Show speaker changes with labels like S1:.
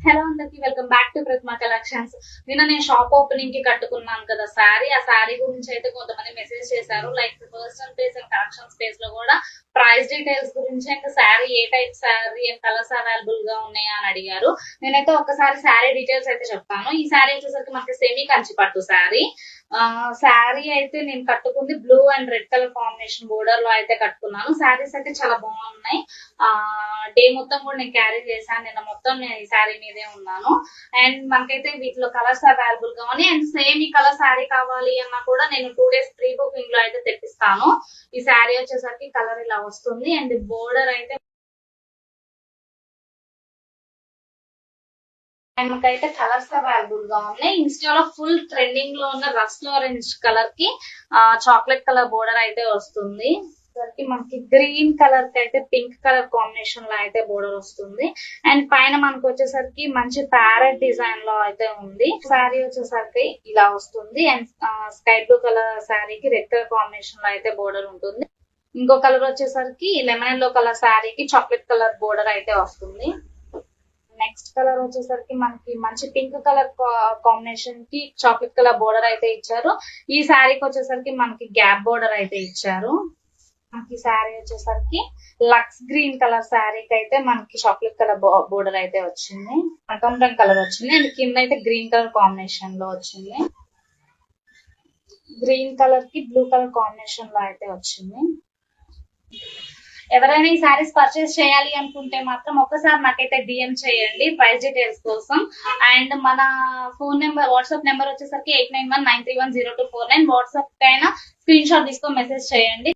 S1: Hello అందరికి welcome back to Pratima collections. నిన్న నేను షాప్ ఓపెనింగ్ కి కట్టుకున్నాను కదా శారీ. ఆ శారీ గురించి అయితే కొంతమంది మెసేజ్ చేశారు. Like personal page and collections page లో కూడా ప్రైస్ డీటెయిల్స్ గురించి and sari A type sari and colours available గా ఉన్నాయా అని అడిగారు. నేనైతే ఒకసారి శారీ డీటెయిల్స్ అయితే చెప్తాను. ఈ శారీ వచ్చేసరికి మనకి సెమీ కంచి పట్టు శారీ. శారీ అయితే నేను కట్టుకుంది blue and red colour combination border లో అయితే కట్టుకున్నాను. శారీస్ అయితే చాలా బాగున్నాయి. డే మొత్తం కూడా నేను క్యారీ చేశాను. నిన్న మొత్తం నేను ఈ శారీ మీదే ఉన్నాను. అండ్ మనకైతే వీటిలో కలర్స్ అవైలబుల్ గా ఉన్నాయి. అండ్ సేమ్ ఈ కలర్ శారీ కావాలి అన్నా కూడా నేను 2 days ప్రీ బుకింగ్ లో అయితే తెప్పిస్తాను. ఈ శారీ వచ్చేసరికి కలర్ ఇలా వస్తుంది. అండ్ బోర్డర్ అయితే మనకైతే కలర్స్ అవైలబుల్ గా ఉన్నాయి. ఇన్స్టాలో ఫుల్ ట్రెండింగ్ లో ఉన్న రస్ట్ ఆరెంజ్ కలర్ కి చాక్లెట్ కలర్ బోర్డర్ అయితే వస్తుంది. మనకి గ్రీన్ కలర్ కి అయితే పింక్ కలర్ కాంబినేషన్ లో అయితే బోర్డర్ వస్తుంది. అండ్ పైన మనకు వచ్చేసరికి మంచి ప్యారెట్ డిజైన్ లో అయితే ఉంది. శారీ వచ్చేసరికి ఇలా వస్తుంది. అండ్ స్కై బ్లూ కలర్ శారీకి రెడ్ కలర్ కాంబినేషన్ లో అయితే బోర్డర్ ఉంటుంది. ఇంకో కలర్ వచ్చేసరికి లెమన్ ఎల్లో కలర్ శారీకి చాక్లెట్ కలర్ బోర్డర్ అయితే వస్తుంది. నెక్స్ట్ కలర్ వచ్చేసరికి మనకి మంచి పింక్ కలర్ కాంబినేషన్ కి చాక్లెట్ కలర్ బోర్డర్ అయితే ఇచ్చారు. ఈ శారీకి వచ్చేసరికి మనకి గ్యాప్ బోర్డర్ అయితే ఇచ్చారు. మనకి శారీ వచ్చేసరికి లక్స్ గ్రీన్ కలర్ శారీకి అయితే మనకి చాక్లెట్ కలర్ బోర్డర్ అయితే వచ్చింది. కనకాంబరం కలర్ వచ్చింది. అండ్ కింద అయితే గ్రీన్ కలర్ కాంబినేషన్ లో వచ్చింది. గ్రీన్ కలర్ కి బ్లూ కలర్ కాంబినేషన్ లో అయితే వచ్చింది. ఎవరైనా ఈ శారీస్ పర్చేస్ చేయాలి అనుకుంటే మాత్రం ఒకసారి నాకైతే డిఎం చేయండి ప్రైస్ డీటెయిల్స్ కోసం. అండ్ మన ఫోన్ నెంబర్ వాట్సాప్ నెంబర్ వచ్చేసరికి 8919310249. వాట్సాప్ కైనా స్క్రీన్ షాట్ తీసుకొని మెసేజ్ చేయండి.